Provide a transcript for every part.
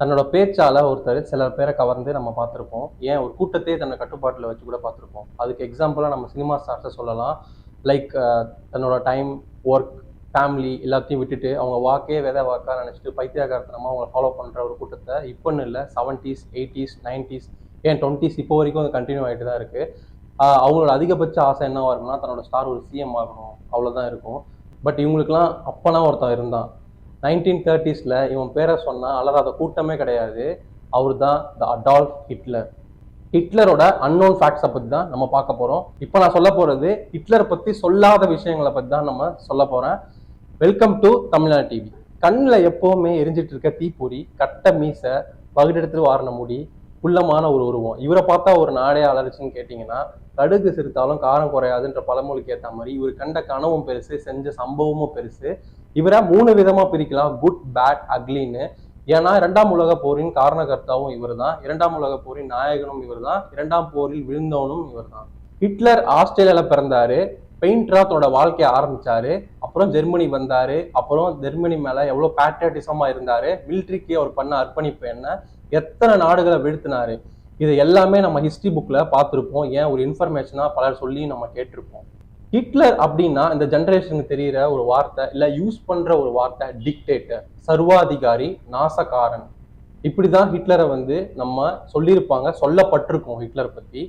தன்னோட பேச்சால ஒருத்தர் சில பேரை கவர்ந்து நம்ம பார்த்துருப்போம். ஏன் ஒரு கூட்டத்தையே தன்னை கட்டுப்பாட்டுல வச்சு கூட பார்த்துருப்போம். அதுக்கு எக்ஸாம்பிளா நம்ம சினிமா ஸ்டார்ஸ சொல்லலாம். லைக் தன்னோட டைம், ஒர்க், ஃபேமிலி எல்லாத்தையும் விட்டுட்டு அவங்க வாக்கே வேத வாக்கா நினைச்சிட்டு பைத்தியக்காரத்தனமா அவங்கள ஃபாலோ பண்ற ஒரு கூட்டத்தை இப்பன்னு இல்ல 70s, 80s, 90s ஏன் 20s இப்போ வரைக்கும் அது கண்டினியூ ஆயிட்டு தான் இருக்கு. அவங்களோட அதிகபட்ச ஆசை என்னவா இருக்கும்னா தன்னோட ஸ்டார் ஒரு சிஎம் ஆகணும் அவ்வளவுதான் இருக்கும். பட் இவங்களுக்குலாம் அப்பனா ஒருத்தன் இருந்தான். 1930ஸ்ல இவன் பேரை சொன்னா அலறாத கூட்டமே கிடையாது. அவர் தான் த அடால்ஃப் ஹிட்லர். ஹிட்லரோட அன்னோன் ஃபேக்ட்ஸை பத்தி தான் நம்ம பார்க்க போறோம். இப்போ நான் சொல்ல போறது ஹிட்லரை பத்தி சொல்லாத விஷயங்களை பத்தி தான் நம்ம சொல்ல போறேன். Welcome to Tamil Nadu TV. கண்ணில் எப்பவுமே எரிஞ்சிட்டு இருக்க தீப்பொறி, கட்ட மீசை, பகுடெடுத்து வாரின முடி, குள்ளமான ஒரு உருவம். இவரை பார்த்தா ஒரு நாடே அலறிச்சுன்னு கேட்டீங்கன்னா, கடுகு சிரித்தாலும் காரம் குறையாதுன்ற பழமொழிக்கு ஏற்ற மாதிரி இவர் கண்ட கனவும் பெருசு, செஞ்ச சம்பவமும் பெருசு. இவரை 3 விதமா பிரிக்கலாம், குட், பேட், அக்லின்னு. ஏன்னா 2ஆம் உலக போரின் காரணகர்த்தாவும் இவர் தான், 2ஆம் உலக போரின் நாயகனும் இவர் தான், 2ஆம் போரில் விழுந்தவனும் இவர் தான். ஹிட்லர் ஆஸ்திரேலியால பிறந்தாரு. பெயிண்டரா தன்னோட வாழ்க்கையை ஆரம்பிச்சாரு. அப்புறம் ஜெர்மனி வந்தாரு. அப்புறம் ஜெர்மனி மேல எவ்வளவு பேட்ரியாட்டிசமா இருந்தாரு, மிலிட்ரிக்கு அவர் பண்ண அர்ப்பணிப்பு என்ன, எத்தனை நாடுகளை வீழ்த்தினாரு, இது எல்லாமே நம்ம ஹிஸ்டரி புக்ல பார்த்துருப்போம். ஏன் ஒரு இன்ஃபர்மேஷனா பலர் சொல்லி நம்ம கேட்டிருப்போம். ஹிட்லர் அப்படின்னா இந்த ஜெனரேஷனுக்கு தெரிகிற ஒரு வார்த்தை இல்ல யூஸ் பண்ற ஒரு வார்த்தை டிக்டேட்டர், சர்வாதிகாரி, நாசகாரன். இப்படிதான் ஹிட்லரை நம்ம சொல்லியிருப்பாங்க, சொல்லப்பட்டிருக்கோம் ஹிட்லர் பத்தி.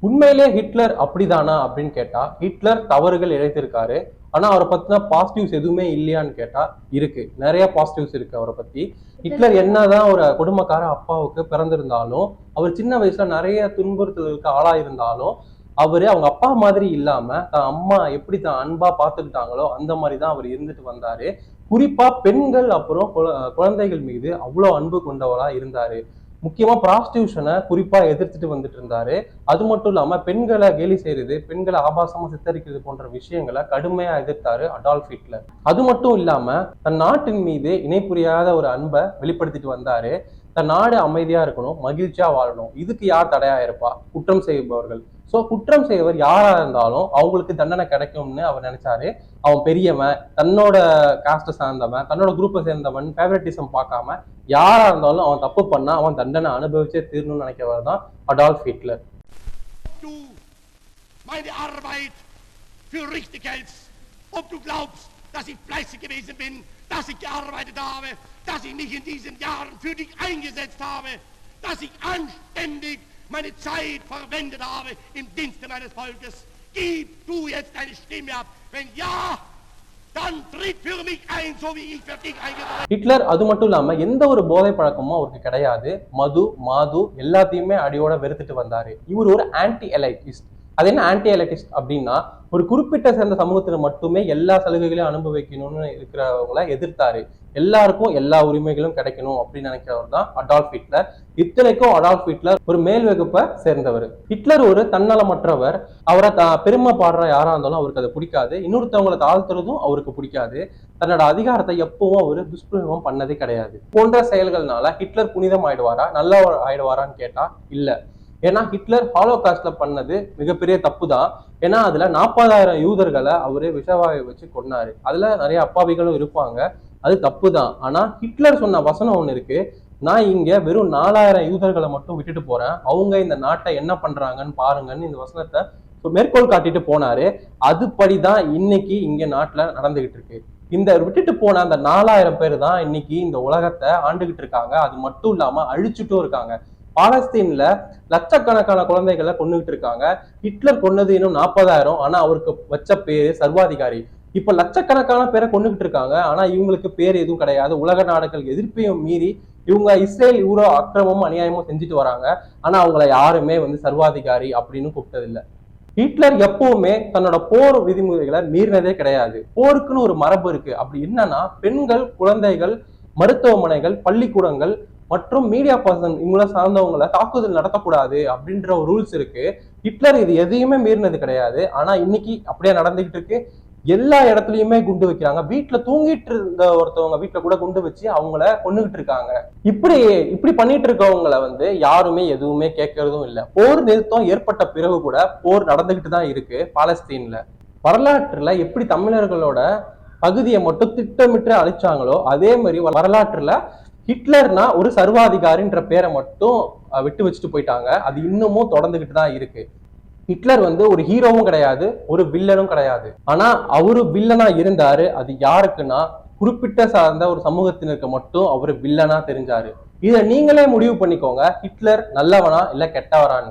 உண்மையிலே ஹிட்லர் அப்படிதானா அப்படின்னு கேட்டா, ஹிட்லர் தவறுகள் இழைத்திருக்காரு. ஆனா அவரை பத்தின பாசிட்டிவ்ஸ் எதுவுமே இல்லையான்னு கேட்டா இருக்கு. நிறைய பாசிட்டிவ்ஸ் இருக்கு அவரை பத்தி. ஹிட்லர் என்னதான் ஒரு குடும்பக்கார அப்பாவுக்கு பிறந்திருந்தாலும், அவர் சின்ன வயசுல நிறைய துன்புறுத்தலுக்கு ஆளாயிருந்தாலும், அவரு அவங்க அப்பா மாதிரி இல்லாம தான் அம்மா எப்படி தான் அன்பா பாத்துக்கிட்டாங்களோ அந்த மாதிரிதான் அவர் இருந்துட்டு வந்தாரு. குறிப்பா பெண்கள் அப்புறம் குழந்தைகள் மீது அவ்வளவு அன்பு கொண்டவரா இருந்தாரு. முக்கியமா ப்ராஸ்டியூஷனை குறிப்பா எதிர்த்துட்டு வந்துட்டு இருந்தாரு. அது மட்டும் இல்லாம பெண்களை கேலி செய்யறது, பெண்களை ஆபாசமா சித்தரிக்கிறது போன்ற விஷயங்களை கடுமையா எதிர்த்தாரு அடால்ஃப் ஹிட்லர். அது மட்டும் இல்லாம தன் நாட்டின் மீது இணை புரியாத ஒரு அன்பை வெளிப்படுத்திட்டு வந்தாரு. தன் நாடு அமைதியா இருக்கணும், மகிழ்ச்சியா வாழணும். இதுக்கு யார் தடையா இருப்பா? குற்றம் செய்பவர்கள். சோ குற்றம் செய்வர் யாரா இருந்தாலும் அவங்களுக்கு தண்டனை கிடைக்கும்னு அவர் நினைச்சாரு. அவன் பெரியவன், தன்னோட காஸ்ட சேர்ந்தவன், தன்னோட குரூப்பை சேர்ந்தவன், ஃபேவரட்டிசம் பார்க்காம யாரா இருந்தாலும் அவன் தப்பு பண்ணா அவன் தண்டனை அனுபவிச்சே தீரணும்னு நினைக்கிறவர் தான் Adolf Hitler. Dass ich fleißig gewesen bin, dass ich gearbeitet habe, dass ich mich in diesen Jahren für dich eingesetzt habe, dass ich anständig meine Zeit verwendet habe im Dienste meines Volkes. Gib du jetzt deine Stimme ab. Wenn ja, dann tritt für mich ein, so wie ich für dich eingetreten. Hitler அது மட்டும் இல்லாம எந்த ஒரு போதை பழக்கமும் அவருக்கு கிடையாது. மது, மாது எல்லாத்தையுமே அடியோட வெறுத்துட்டு வந்தாரு. இவர் ஒரு ஆன்டி எலைட்டிஸ்ட். அது என்ன ஆன்டி எலைட்டிஸ்ட் அப்படின்னா, ஒரு குறிப்பிட்ட சேர்ந்த சமூகத்துல மட்டுமே எல்லா சலுகைகளையும் அனுபவிக்கணும்னு இருக்கிறவங்களை எதிர்த்தாரு. எல்லாருக்கும் எல்லா உரிமைகளும் கிடைக்கணும் அப்படின்னு நினைக்கிறவர் தான் அடால்ஃப் ஹிட்லர். இத்தனைக்கும் அடால்ஃப் ஹிட்லர் ஒரு மேல் வகுப்பை சேர்ந்தவர். ஹிட்லர் ஒரு தன்னலமற்றவர். அவரை பெருமை பாடுற யாரா இருந்தாலும் அவருக்கு அது பிடிக்காது. இன்னொருத்தவங்களை தாழ்த்துறதும் அவருக்கு பிடிக்காது. தன்னோட அதிகாரத்தை எப்பவும் அவர் துஷ்பிரயோகம் பண்ணதே கிடையாது. போன்ற செயல்கள்னால ஹிட்லர் புனிதம் ஆயிடுவாரா, நல்ல ஆயிடுவாரான்னு கேட்டா இல்ல. ஏன்னா ஹிட்லர் ஹாலோகாஸ்ட்ல பண்ணது மிகப்பெரிய தப்பு தான். ஏன்னா அதுல 40,000 யூதர்களை அவரு விஷவாயை வச்சு கொன்னாரு. அதுல நிறைய அப்பாவிகளும் இருப்பாங்க. அது தப்பு தான். ஆனா ஹிட்லர் சொன்ன வசனம் ஒண்ணு இருக்கு, நான் இங்க வெறும் 4,000 யூதர்களை மட்டும் விட்டுட்டு போறேன், அவங்க இந்த நாட்டை என்ன பண்றாங்கன்னு பாருங்கன்னு இந்த வசனத்தை மேற்கோள் காட்டிட்டு போனாரு. அதுபடிதான் இன்னைக்கு இங்க நாட்டுல நடந்துகிட்டு இருக்கு. இந்த விட்டுட்டு போன அந்த 4,000 பேர் தான் இன்னைக்கு இந்த உலகத்தை ஆண்டுகிட்டு இருக்காங்க. அது மட்டும் இல்லாம அழிச்சுட்டும் இருக்காங்க. பாலஸ்தீன்ல லட்சக்கணக்கான குழந்தைகளை கொண்டுகிட்டு இருக்காங்க. ஹிட்லர் கொன்னது இன்னும் 40,000. ஆனா அவருக்கு வச்ச பேரு சர்வாதிகாரி. இப்ப லட்சக்கணக்கான பேரை கொண்டுகிட்டு இருக்காங்க. ஆனா இவங்களுக்கு பேர் எதுவும் கிடையாது. உலக நாடுகள் எதிர்ப்பையும் மீறி இவங்க இஸ்ரேல் இவ்வளோ அக்கிரமும் அநியாயமும் செஞ்சுட்டு வராங்க. ஆனா அவங்கள யாருமே சர்வாதிகாரி அப்படின்னு கூப்பிட்டதில்லை. ஹிட்லர் எப்பவுமே தன்னோட போர் விதிமுறைகளை மீறினதே கிடையாது. போருக்குன்னு ஒரு மரபு இருக்கு. அப்படி என்னன்னா, பெண்கள், குழந்தைகள், மருத்துவமனைகள், பள்ளிக்கூடங்கள் மற்றும் மீடியா பர்சன் இவங்கள சார்ந்தவங்களை தாக்குதல் நடத்தக்கூடாது அப்படின்ற ஒரு ரூல்ஸ் இருக்கு. ஹிட்லர் இது எதையுமே மீறினது கிடையாது. ஆனா இன்னைக்கு அப்படியே நடந்துகிட்டு இருக்கு. எல்லா இடத்துலயுமே குண்டு வைக்கிறாங்க. வீட்டுல தூங்கிட்டு இருந்த ஒருத்தவங்க வீட்டுல கூட குண்டு வச்சு அவங்கள கொண்டுகிட்டு இருக்காங்க. இப்படி பண்ணிட்டு இருக்கவங்களை யாருமே எதுவுமே கேட்கறதும் இல்லை. போர் நிறுத்தம் ஏற்பட்ட பிறகு கூட போர் நடந்துகிட்டு தான் இருக்கு பாலஸ்தீன்ல. வரலாற்றுல எப்படி தமிழர்களோட பகுதியை மட்டும் திட்டமிட்டு அழிச்சாங்களோ அதே மாதிரி வரலாற்றுல ஹிட்லர்னா ஒரு சர்வாதிகாரின்ற பேரை மட்டும் விட்டு வச்சுட்டு போயிட்டாங்க. அது இன்னமும் தொடர்ந்துகிட்டு தான் இருக்கு. ஹிட்லர் வந்து ஒரு ஹீரோவும் கிடையாது, ஒரு வில்லனும் கிடையாது. ஆனா அவரு வில்லனா இருந்தாரு. அது யாருக்குன்னா குறிப்பிட்ட சார்ந்த ஒரு சமூகத்தினருக்கு மட்டும் அவரு வில்லனா தெரிஞ்சாரு. இதை நீங்களே முடிவு பண்ணிக்கோங்க, ஹிட்லர் நல்லவனா இல்ல கெட்டவரான்னு.